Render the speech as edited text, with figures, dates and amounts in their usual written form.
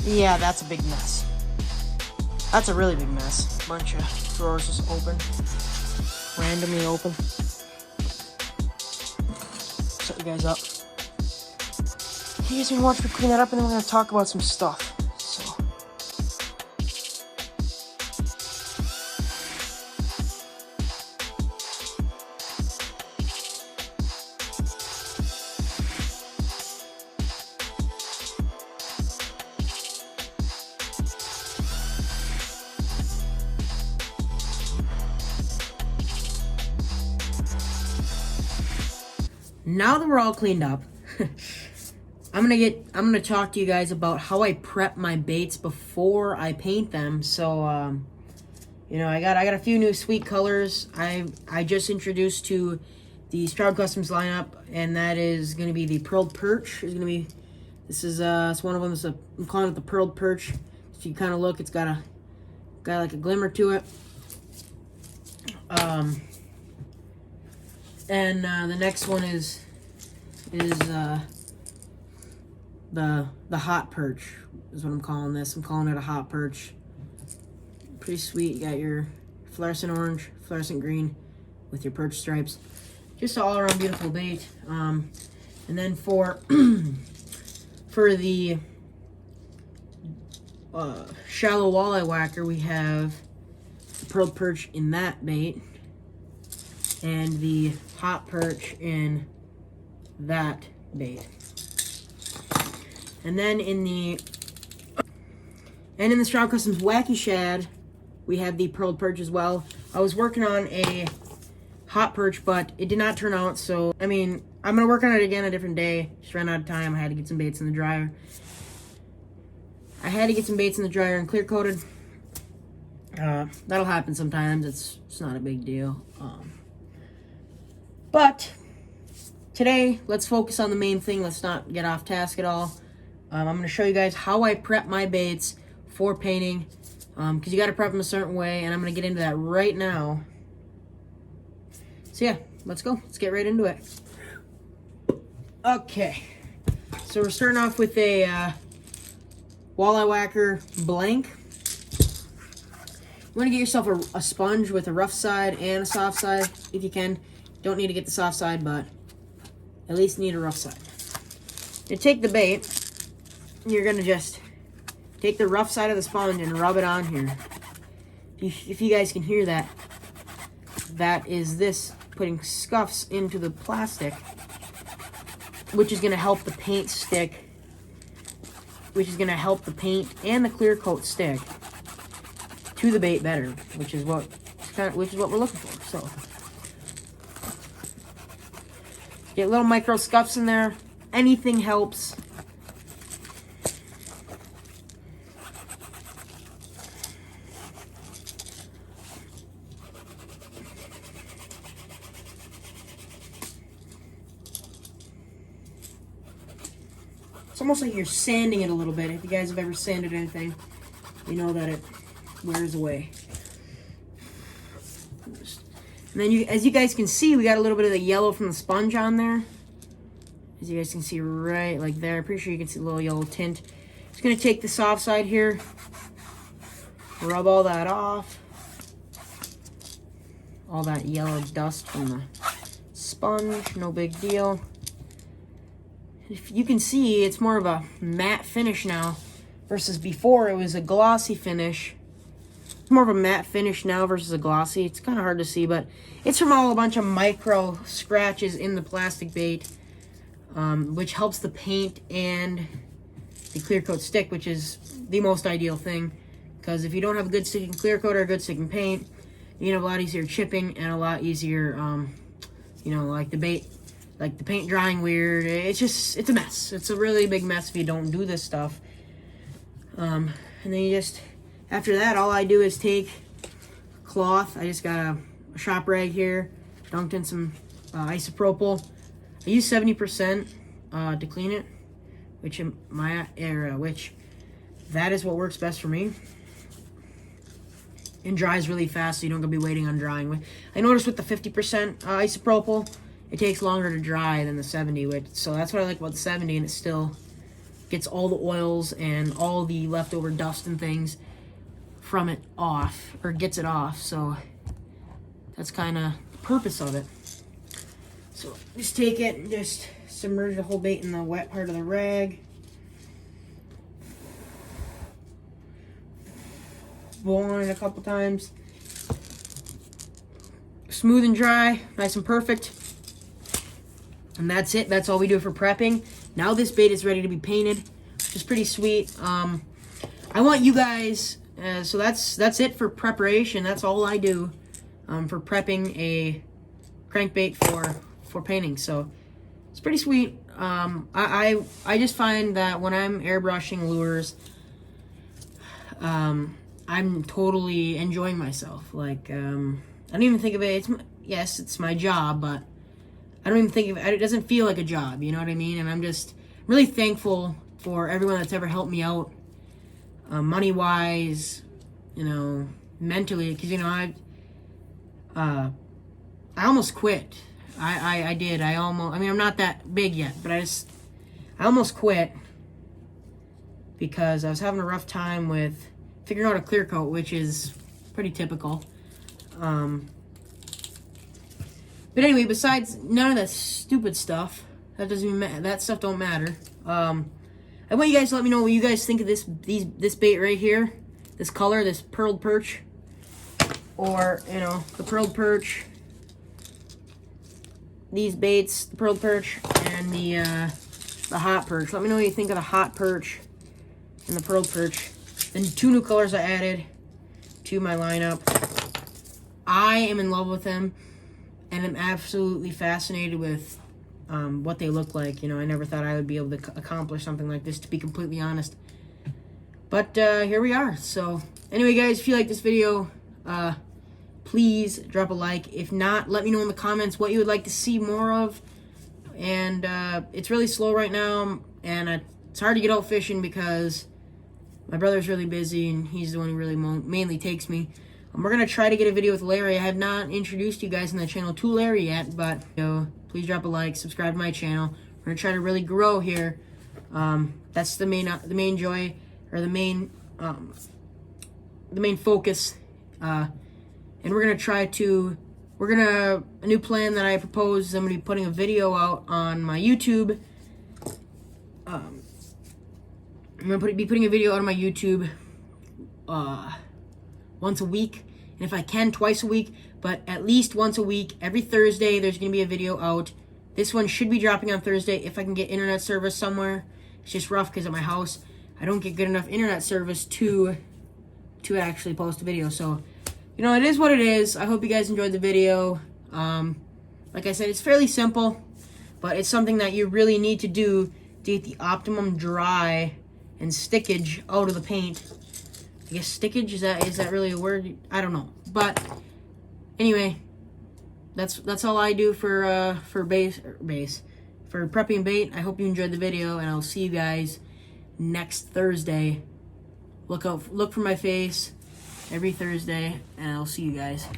Yeah, that's a big mess. That's a really big mess. Bunch of drawers just open. Randomly open. Set you guys up. You guys can watch me clean that up, and then we're going to talk about some stuff. So. Now that we're all cleaned up, I'm gonna talk to you guys about how I prep my baits before I paint them. So, you know, I got a few new sweet colors. I just introduced to the Stroud Customs lineup, and that is gonna be the Pearled Perch. This is it's one of them. I'm calling it the Pearled Perch. If you kind of look, it's got like a glimmer to it. And the next one is the hot perch is what I'm calling this. I'm calling it a hot perch. Pretty sweet. You got your fluorescent orange, fluorescent green with your perch stripes. Just an all around beautiful bait. And then for the shallow walleye whacker, we have the pearl perch in that bait and the hot perch in that bait. And then in the Stroud Customs Wacky Shad, we have the pearled perch as well. I was working on a hot perch, but it did not turn out, so I mean, I'm gonna work on it again a different day. Just ran out of time. I had to get some baits in the dryer. And clear coated. That'll happen sometimes. It's not a big deal. But today, let's focus on the main thing. Let's not get off task at all. I'm going to show you guys how I prep my baits for painting, because you got to prep them a certain way, and I'm going to get into that right now. So yeah, let's go. Let's get right into it. Okay, so we're starting off with a walleye whacker blank. You want to get yourself a sponge with a rough side and a soft side if you can. Don't need to get the soft side, but at least need a rough side. You take the bait, you're going to just take the rough side of the sponge and rub it on here. If you guys can hear that, that is this putting scuffs into the plastic, which is going to help the paint stick, which is going to help the paint and the clear coat stick to the bait better, which is what we're looking for. So get little micro scuffs in there. Anything helps. It's almost like you're sanding it a little bit. If you guys have ever sanded anything, you know that it wears away. And then, as you guys can see, we got a little bit of the yellow from the sponge on there. As you guys can see right like there. Pretty sure you can see a little yellow tint. Just going to take the soft side here. Rub all that off. All that yellow dust from the sponge. No big deal. If you can see, it's more of a matte finish now versus before it was a glossy finish. It's more of a matte finish now versus a glossy. It's kind of hard to see, but it's from a bunch of micro scratches in the plastic bait, which helps the paint and the clear coat stick, which is the most ideal thing. Because if you don't have a good sticking clear coat or a good sticking paint, you have a lot easier chipping and a lot easier, you know, like the paint drying weird. It's a mess. It's a really big mess if you don't do this stuff. And then you just, after that, all I do is take cloth. I just got a shop rag here, dunked in some isopropyl. I use 70% to clean it, which in my area, which that is what works best for me. And dries really fast, so you don't gonna be waiting on drying. I noticed with the 50% isopropyl, it takes longer to dry than the 70, so that's what I like about the 70, and it still gets all the oils and all the leftover dust and things from it off, or gets it off. So that's kind of the purpose of it. So just take it and just submerge the whole bait in the wet part of the rag. Blow on it a couple times. Smooth and dry, nice and perfect. And that's it. That's all we do for prepping. Now this bait is ready to be painted, which is pretty sweet. I want you guys, so that's it for preparation. That's all I do for prepping a crankbait for painting. So it's pretty sweet. I just find that when I'm airbrushing lures, I'm totally enjoying myself. Like, I don't even think of it. Yes, it's my job, but I don't even think of it. It doesn't feel like a job. You know what I mean? And I'm just really thankful for everyone that's ever helped me out, money wise, you know, mentally. Because you know, I almost quit. I did. I mean, I'm not that big yet, but I almost quit because I was having a rough time with figuring out a clear coat, which is pretty typical. But anyway, besides none of that stupid stuff, that doesn't even matter. That stuff don't matter. I want you guys to let me know what you guys think of this bait right here, this color, this pearled perch, or you know, the pearled perch. These baits, the pearled perch and the hot perch. Let me know what you think of the hot perch and the pearled perch. Then 2 new colors I added to my lineup. I am in love with them, and I'm absolutely fascinated with what they look like. You know, I never thought I would be able to accomplish something like this, to be completely honest. But here we are. So anyway, guys, if you like this video, please drop a like. If not, let me know in the comments what you would like to see more of. And it's really slow right now, and it's hard to get out fishing because my brother's really busy, and he's the one who really mainly takes me. We're going to try to get a video with Larry. I have not introduced you guys in the channel to Larry yet, but you know, please drop a like, subscribe to my channel. We're going to try to really grow here. That's the main joy, or the main focus. And we're going to try to, a new plan that I propose, I'm going to be putting a video out on my YouTube. I'm going to be putting a video out on my YouTube once a week. And if I can, twice a week. But at least once a week, every Thursday, there's going to be a video out. This one should be dropping on Thursday if I can get internet service somewhere. It's just rough because at my house, I don't get good enough internet service to actually post a video. So, you know, it is what it is. I hope you guys enjoyed the video. Like I said, it's fairly simple, but it's something that you really need to do to get the optimum dry and stickage out of the paint. I guess stickage, is that really a word? I don't know. But anyway, that's all I do for prepping bait. I hope you enjoyed the video, and I'll see you guys next Thursday. Look for my face every Thursday, and I'll see you guys.